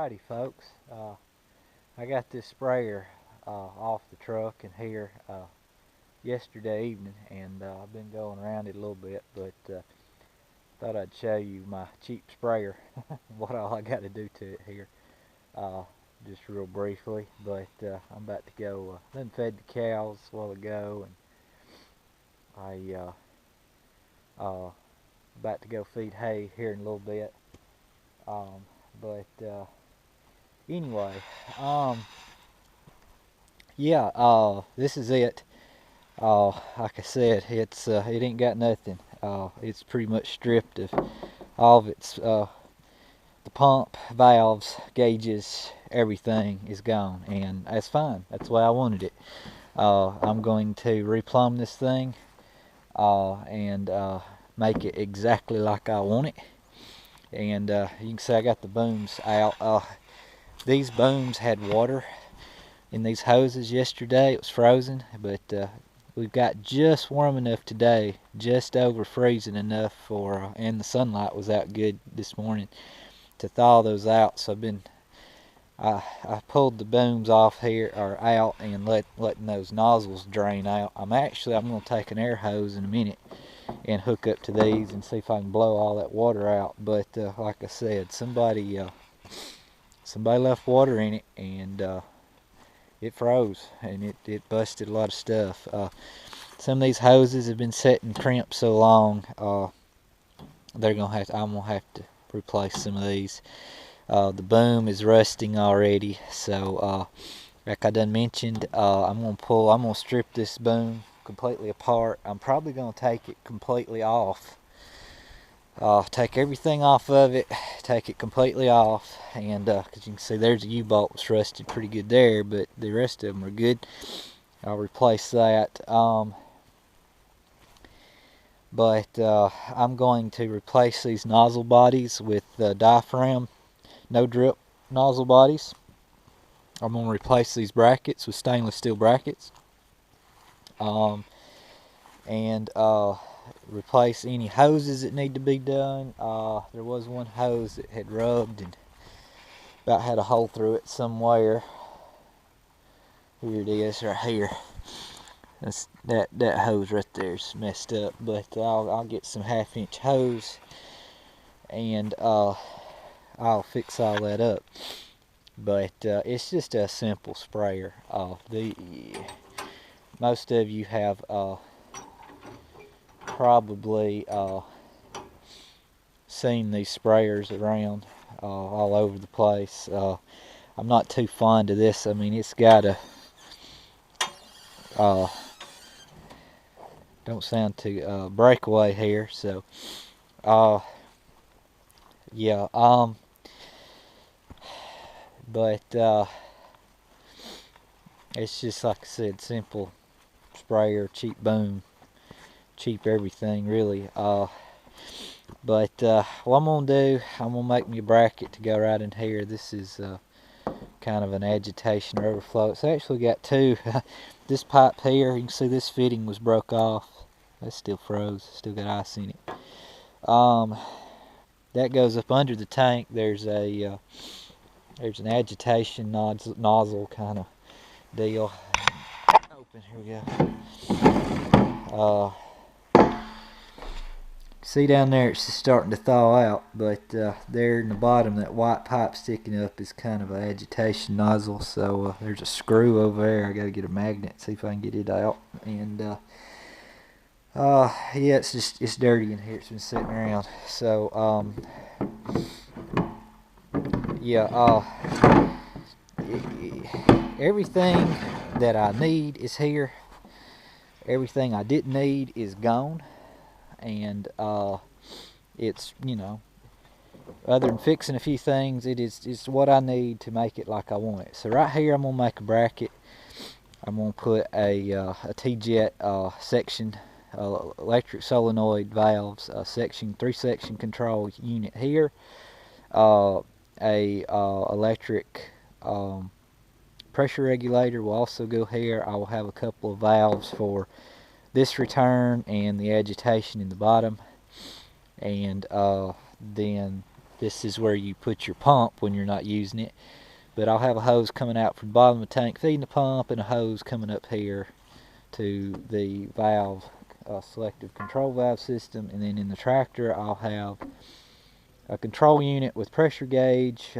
Alrighty folks, I got this sprayer off the truck in here yesterday evening, and I've been going around it a little bit, but thought I'd show you my cheap sprayer, what all I got to do to it here, uh, just real briefly. But I'm about to go, then fed the cows a while ago, and about to go feed hay here in a little bit. But anyway, yeah, this is it. Like I said, it ain't got nothing. It's pretty much stripped of all of its the pump, valves, gauges, everything is gone, and that's fine. That's the way I wanted it. I'm going to replumb this thing and make it exactly like I want it. And you can see I got the booms out. These booms had water in these hoses yesterday. It was frozen, but we've got just warm enough today, just over freezing enough for, and the sunlight was out good this morning to thaw those out. So I pulled the booms off here, or out, and letting those nozzles drain out. I'm going to take an air hose in a minute and hook up to these and see if I can blow all that water out. But like I said, somebody left water in it, and it froze, and it busted a lot of stuff. Some of these hoses have been setting cramped so long, I'm gonna have to replace some of these. The boom is rusting already, so like I done mentioned, I'm gonna strip this boom completely apart. I'm probably gonna take it completely off. Take everything off of it, take it completely off, and because you can see there's a U-bolt that's rusted pretty good there, but the rest of them are good. I'll replace that. But I'm going to replace these nozzle bodies with diaphragm, no drip nozzle bodies. I'm going to replace these brackets with stainless steel brackets. And replace any hoses that need to be done. There was one hose that had rubbed and about had a hole through it somewhere. Here it is, right here. That hose right there is messed up, but I'll get some 1/2-inch hose and I'll fix all that up. But it's just a simple sprayer. Most of you have probably seen these sprayers around all over the place. I'm not too fond of this. I mean, it's got a don't sound too breakaway here, so yeah, but it's just, like I said, simple sprayer, cheap boom, cheap everything really. But what I'm gonna do, I'm gonna make me a bracket to go right in here. This is kind of an agitation or overflow. It's actually got two. This pipe here, you can see this fitting was broke off. That still froze, still got ice in it. That goes up under the tank. There's an agitation nozzle kind of deal. Open, here we go. See down there, it's just starting to thaw out, but there in the bottom, that white pipe sticking up is kind of an agitation nozzle. So there's a screw over there. I got to get a magnet, see if I can get it out. And yeah, it's dirty in here. It's been sitting around. So yeah, everything that I need is here. Everything I didn't need is gone. And it's, you know, other than fixing a few things, it's what I need to make it like I want it. So right here, I'm gonna make a bracket. I'm gonna put a T-jet section, electric solenoid valves, section 3-section control unit here, a electric pressure regulator will also go here. I will have a couple of valves for this return and the agitation in the bottom, and then This is where you put your pump when you're not using it. But I'll have a hose coming out from the bottom of the tank feeding the pump, and a hose coming up here to the valve, selective control valve system. And then in the tractor I'll have a control unit with pressure gauge,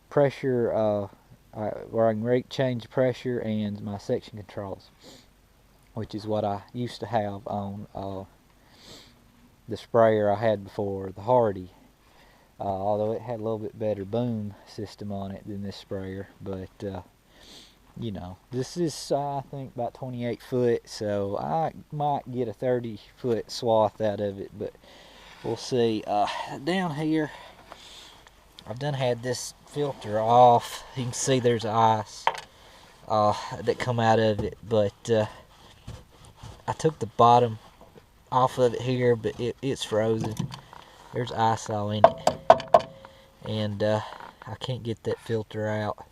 pressure where I can rate change the pressure, and my section controls, which is what I used to have on the sprayer I had before, the Hardy. Although it had a little bit better boom system on it than this sprayer, but you know, this is I think about 28 foot, so I might get a 30-foot swath out of it, but we'll see. Down here I've done had this filter off. You can see there's ice that come out of it, but I took the bottom off of it here, but it's frozen. There's ice all in it, and I can't get that filter out.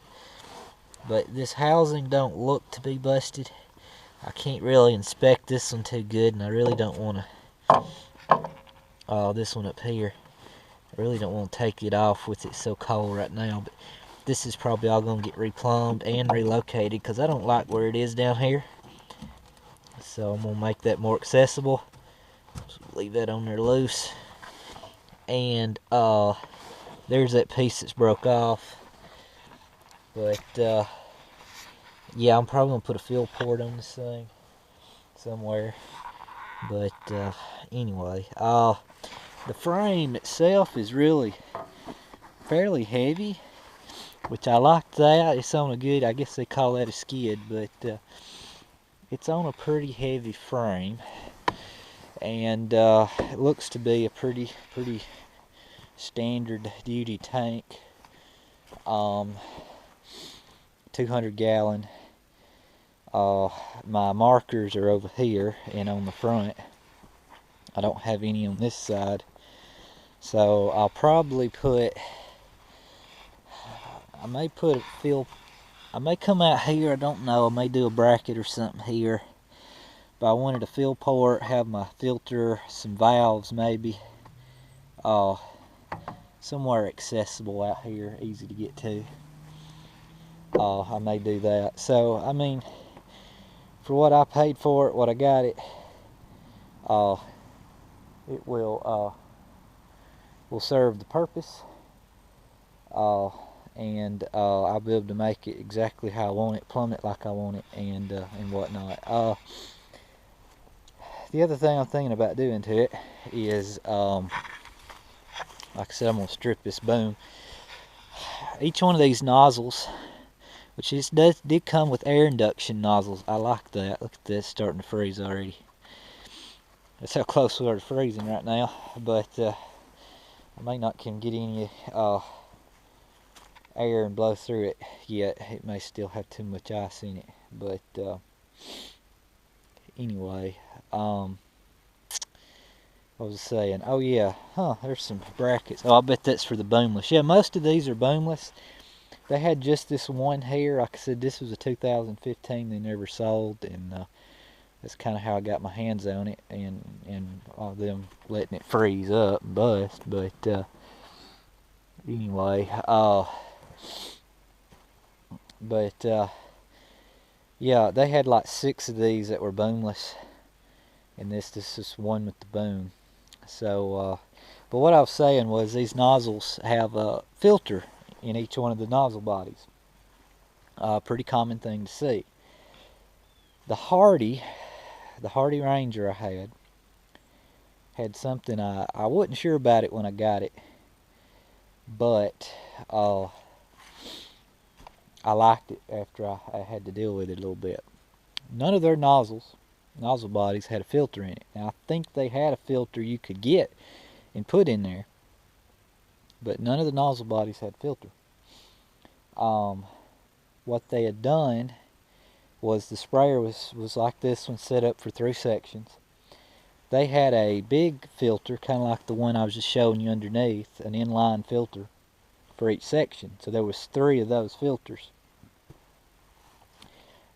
But this housing don't look to be busted. I can't really inspect this one too good, and I really don't want to. This one up here, I really don't want to take it off with it so cold right now. But this is probably all going to get replumbed and relocated because I don't like where it is down here. So I'm going to make that more accessible. So leave that on there loose. And there's that piece that's broke off. But yeah, I'm probably going to put a fill port on this thing somewhere. But anyway, the frame itself is really fairly heavy, which I like that. It's on a good, I guess they call that a skid, but it's on a pretty heavy frame, and it looks to be a pretty standard duty tank. 200 gallon. My markers are over here and on the front. I don't have any on this side, so I'll probably put, I may put a fill, I may come out here, I don't know, I may do a bracket or something here, but I wanted a fill port, have my filter, some valves maybe, somewhere accessible out here, easy to get to. I may do that. So I mean, for what I paid for it, what I got it, it will serve the purpose, and I'll be able to make it exactly how I want it, plumb it like I want it, and whatnot. The other thing I'm thinking about doing to it is, like I said, I'm going to strip this boom. Each one of these nozzles, which did come with air induction nozzles. I like that. Look at this, starting to freeze already. That's how close we are to freezing right now. But I may not can get any air and blow through it yet. It may still have too much ice in it. But anyway, what was I saying? Oh yeah, there's some brackets. Oh, I bet that's for the boomless. Yeah, most of these are boomless. They had just this one here. Like I said, this was a 2015. They never sold, and that's kind of how I got my hands on it, and them letting it freeze up and bust. But anyway, yeah, they had like 6 of these that were boomless, and this is one with the boom. So, but what I was saying was these nozzles have a filter in each one of the nozzle bodies. Pretty common thing to see. The Hardy Ranger I had something, I wasn't sure about it when I got it, but I liked it after I had to deal with it a little bit. None of their nozzle bodies had a filter in it. Now I think they had a filter you could get and put in there, but none of the nozzle bodies had filter. What they had done was the sprayer was like this one, set up for 3 sections. They had a big filter, kind of like the one I was just showing you underneath, an inline filter for each section. So there was 3 of those filters.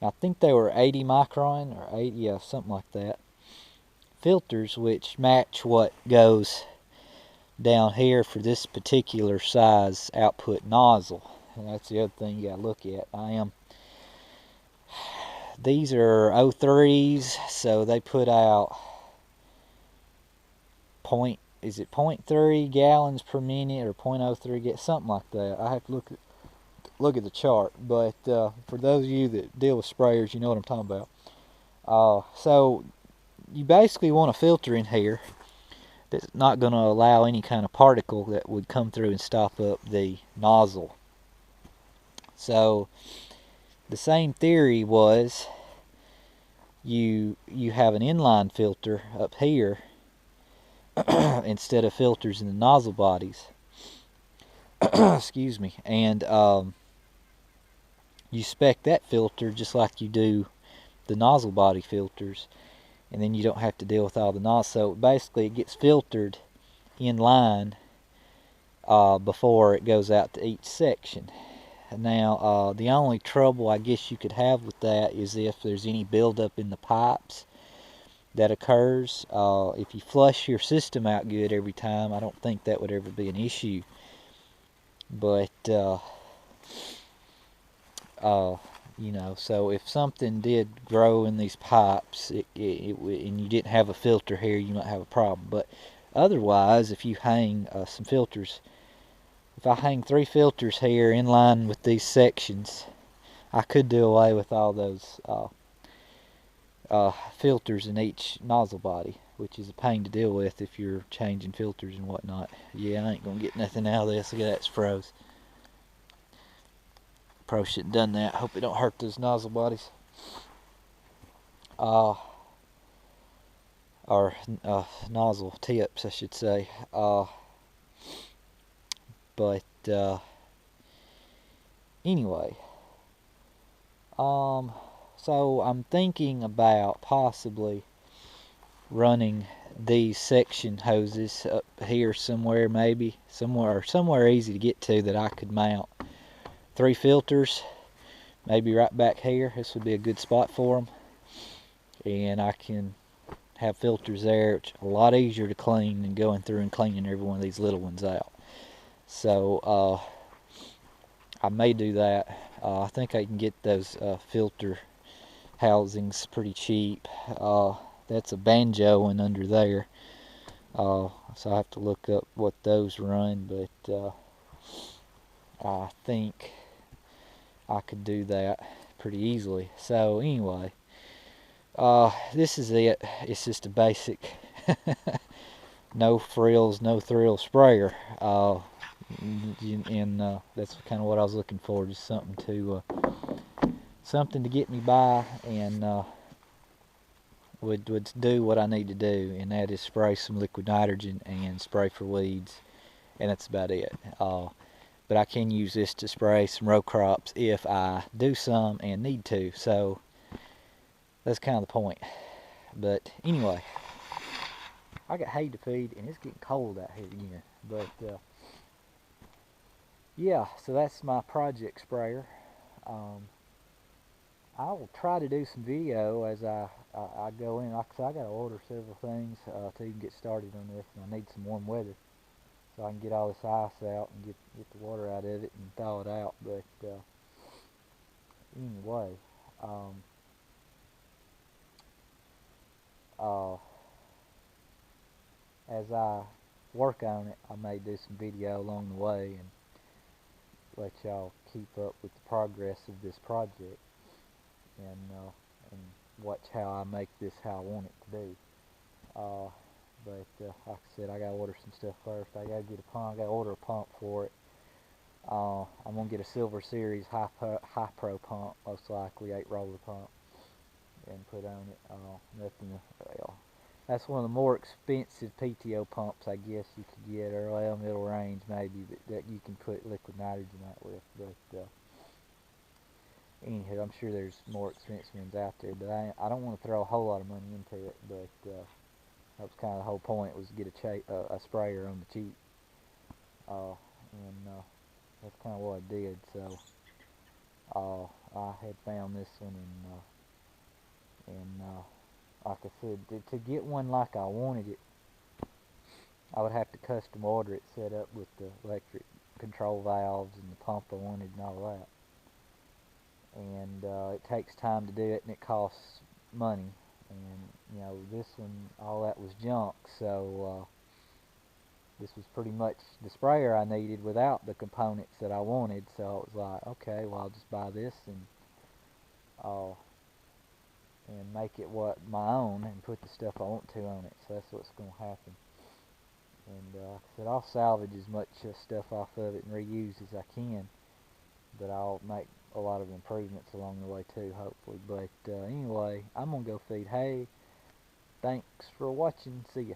I think they were 80 micron or 80, yeah, something like that. Filters which match what goes down here for this particular size output nozzle. And that's the other thing you gotta look at. These are 03s, so they put out is it 0.3 gallons per minute or 0.03, something like that. I have to look at the chart, but for those of you that deal with sprayers, you know what I'm talking about. So you basically want a filter in here that's not going to allow any kind of particle that would come through and stop up the nozzle. So the same theory was you have an inline filter up here instead of filters in the nozzle bodies. Excuse me. And you spec that filter just like you do the nozzle body filters, and then you don't have to deal with all the nozzles. So basically it gets filtered in line before it goes out to each section. Now the only trouble I guess you could have with that is if there's any buildup in the pipes that occurs. If you flush your system out good every time, I don't think that would ever be an issue. But you know, so if something did grow in these pipes and you didn't have a filter here, you might have a problem. But otherwise, if you hang some filters, if I hang 3 filters here in line with these sections, I could do away with all those filters in each nozzle body, which is a pain to deal with if you're changing filters and whatnot. Yeah, I ain't gonna get nothing out of this. Look at that, it's froze. Probably shouldn't have done that. Hope it don't hurt those nozzle bodies. Or nozzle tips, I should say. But anyway, so I'm thinking about possibly running these section hoses up here somewhere, maybe somewhere easy to get to that I could mount 3 filters, maybe right back here. This would be a good spot for them, and I can have filters there, which are a lot easier to clean than going through and cleaning every one of these little ones out. So I may do that. I think I can get those filter housings pretty cheap. That's a banjo one under there, so I have to look up what those run, but I think I could do that pretty easily. So anyway, this is it. It's just a basic no frills, no thrills sprayer, and that's kind of what I was looking for, just something to get me by, and would do what I need to do, and that is spray some liquid nitrogen and spray for weeds, and that's about it. But I can use this to spray some row crops if I do some and need to, so that's kind of the point. But anyway, I got hay to feed, and it's getting cold out here again. But yeah, so that's my project sprayer. I will try to do some video as I go in. Like I said, I got to order several things to even get started on this, and I need some warm weather so I can get all this ice out and get the water out of it and thaw it out. But anyway, as I work on it, I may do some video along the way and let y'all keep up with the progress of this project, and watch how I make this how I want it to be. But like I said, I gotta order some stuff first. I gotta get a pump. I gotta order a pump for it. I'm gonna get a Silver Series High Pro pump, most likely 8-roller pump, and put on it. Nothing. Well, that's one of the more expensive PTO pumps I guess you could get, or well, middle range maybe, that you can put liquid nitrogen out with. But anywho, I'm sure there's more expensive ones out there, but I don't want to throw a whole lot of money into it. But that was kind of the whole point, was to get a sprayer on the cheap, and that's kind of what I did. So I had found this one, and like I said, to get one like I wanted it, I would have to custom order it set up with the electric control valves and the pump I wanted and all that. And it takes time to do it, and it costs money. And you know, this one, all that was junk, so this was pretty much the sprayer I needed without the components that I wanted. So it was like, okay, well, I'll just buy this uh, and make it what my own and put the stuff I want to on it. So that's what's going to happen. And like I said, I'll salvage as much stuff off of it and reuse as I can, but I'll make a lot of improvements along the way too, hopefully. But anyway, I'm gonna go feed hay. Thanks for watching. See ya.